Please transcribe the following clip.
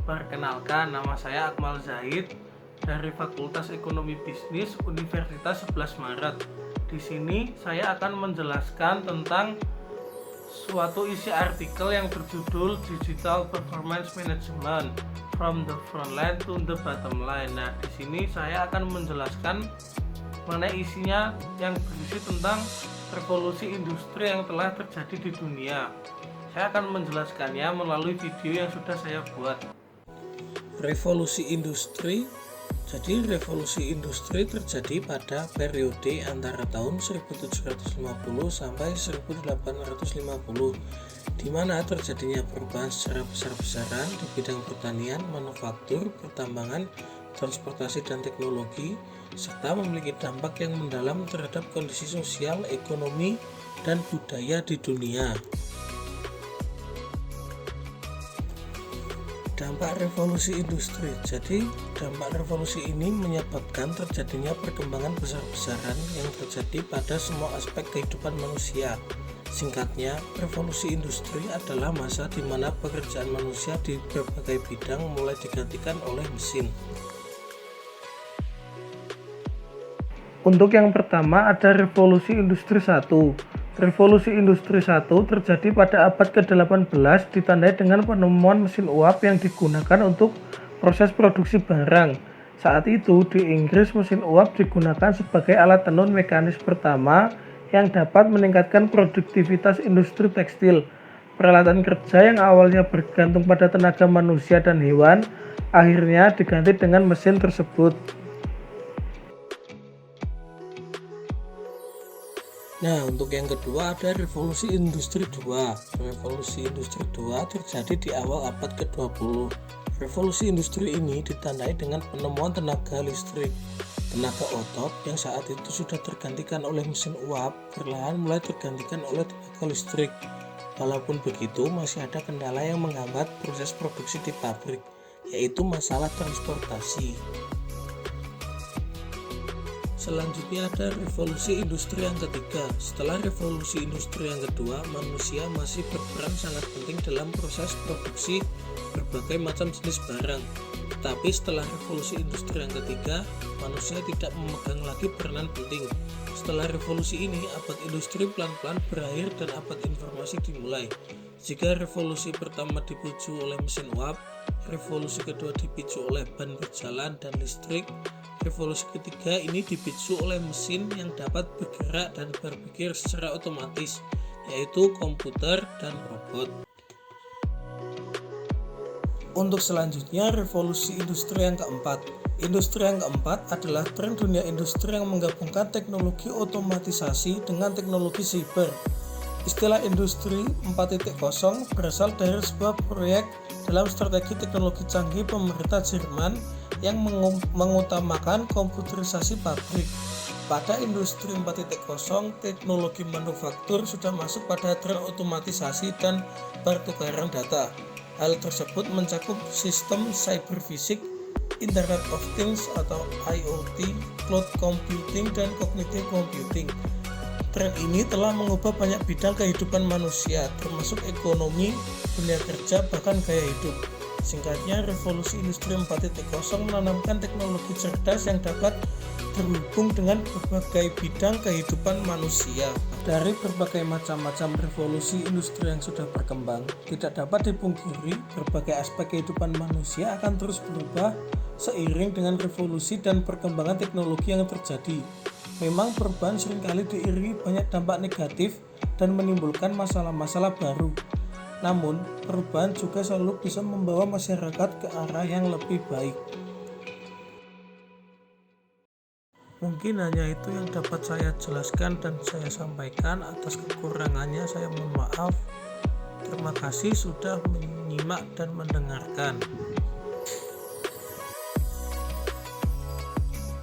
Perkenalkan, nama saya Akmal Zaid dari Fakultas Ekonomi Bisnis Universitas 11 Maret. Di sini saya akan menjelaskan tentang suatu isi artikel yang berjudul Digital Performance Management from the Front Line to the Bottom Line. Nah, di sini saya akan menjelaskan mengenai isinya yang berisi tentang revolusi industri yang telah terjadi di dunia. Saya akan menjelaskannya melalui video yang sudah saya buat. Revolusi industri. Jadi revolusi industri terjadi pada periode antara tahun 1750 sampai 1850, di mana terjadinya perubahan secara besar-besaran di bidang pertanian, manufaktur, pertambangan, transportasi dan teknologi, serta memiliki dampak yang mendalam terhadap kondisi sosial, ekonomi, dan budaya di dunia. Dampak revolusi industri. Jadi, dampak revolusi ini menyebabkan terjadinya perkembangan besar-besaran yang terjadi pada semua aspek kehidupan manusia. Singkatnya, revolusi industri adalah masa di mana pekerjaan manusia di berbagai bidang mulai digantikan oleh mesin. Untuk yang pertama ada revolusi industri 1. Revolusi industri 1 terjadi pada abad ke-18 ditandai dengan penemuan mesin uap yang digunakan untuk proses produksi barang. Saat itu di Inggris mesin uap digunakan sebagai alat tenun mekanis pertama yang dapat meningkatkan produktivitas industri tekstil. Peralatan kerja yang awalnya bergantung pada tenaga manusia dan hewan akhirnya diganti dengan mesin tersebut. Nah, untuk yang kedua ada revolusi industri 2. Revolusi industri 2 terjadi di awal abad ke-20. Revolusi industri ini ditandai dengan penemuan tenaga listrik. Tenaga otot yang saat itu sudah tergantikan oleh mesin uap, perlahan mulai tergantikan oleh tenaga listrik. Walaupun begitu, masih ada kendala yang menghambat proses produksi di pabrik, yaitu masalah transportasi. Selanjutnya ada revolusi industri yang ketiga. Setelah revolusi industri yang kedua, manusia masih berperan sangat penting dalam proses produksi berbagai macam jenis barang. Tetapi setelah revolusi industri yang ketiga, manusia tidak memegang lagi peranan penting. Setelah revolusi ini, abad industri pelan-pelan berakhir dan abad informasi dimulai. Jika revolusi pertama dipicu oleh mesin uap, revolusi kedua dipicu oleh ban berjalan dan listrik, revolusi ketiga ini dipicu oleh mesin yang dapat bergerak dan berpikir secara otomatis, yaitu komputer dan robot. Untuk selanjutnya, revolusi industri yang keempat. Industri yang keempat adalah tren dunia industri yang menggabungkan teknologi otomatisasi dengan teknologi siber. Istilah industri 4.0 berasal dari sebuah proyek dalam strategi teknologi canggih pemerintah Jerman yang mengutamakan komputerisasi pabrik. Pada industri 4.0, teknologi manufaktur sudah masuk pada tren otomatisasi dan pertukaran data. Hal tersebut mencakup sistem cyber fisik, Internet of Things atau IoT, cloud computing, dan cognitive computing. Tren ini telah mengubah banyak bidang kehidupan manusia, termasuk ekonomi, dunia kerja, bahkan gaya hidup. Singkatnya, revolusi industri 4.0 menanamkan teknologi cerdas yang dapat terhubung dengan berbagai bidang kehidupan manusia. Dari berbagai macam revolusi industri yang sudah berkembang, tidak dapat dipungkiri berbagai aspek kehidupan manusia akan terus berubah seiring dengan revolusi dan perkembangan teknologi yang terjadi. Memang perubahan seringkali diiringi banyak dampak negatif dan menimbulkan masalah-masalah baru. Namun, perubahan juga selalu bisa membawa masyarakat ke arah yang lebih baik. Mungkin hanya itu yang dapat saya jelaskan dan saya sampaikan. Atas kekurangannya saya mohon maaf. Terima kasih sudah menyimak dan mendengarkan.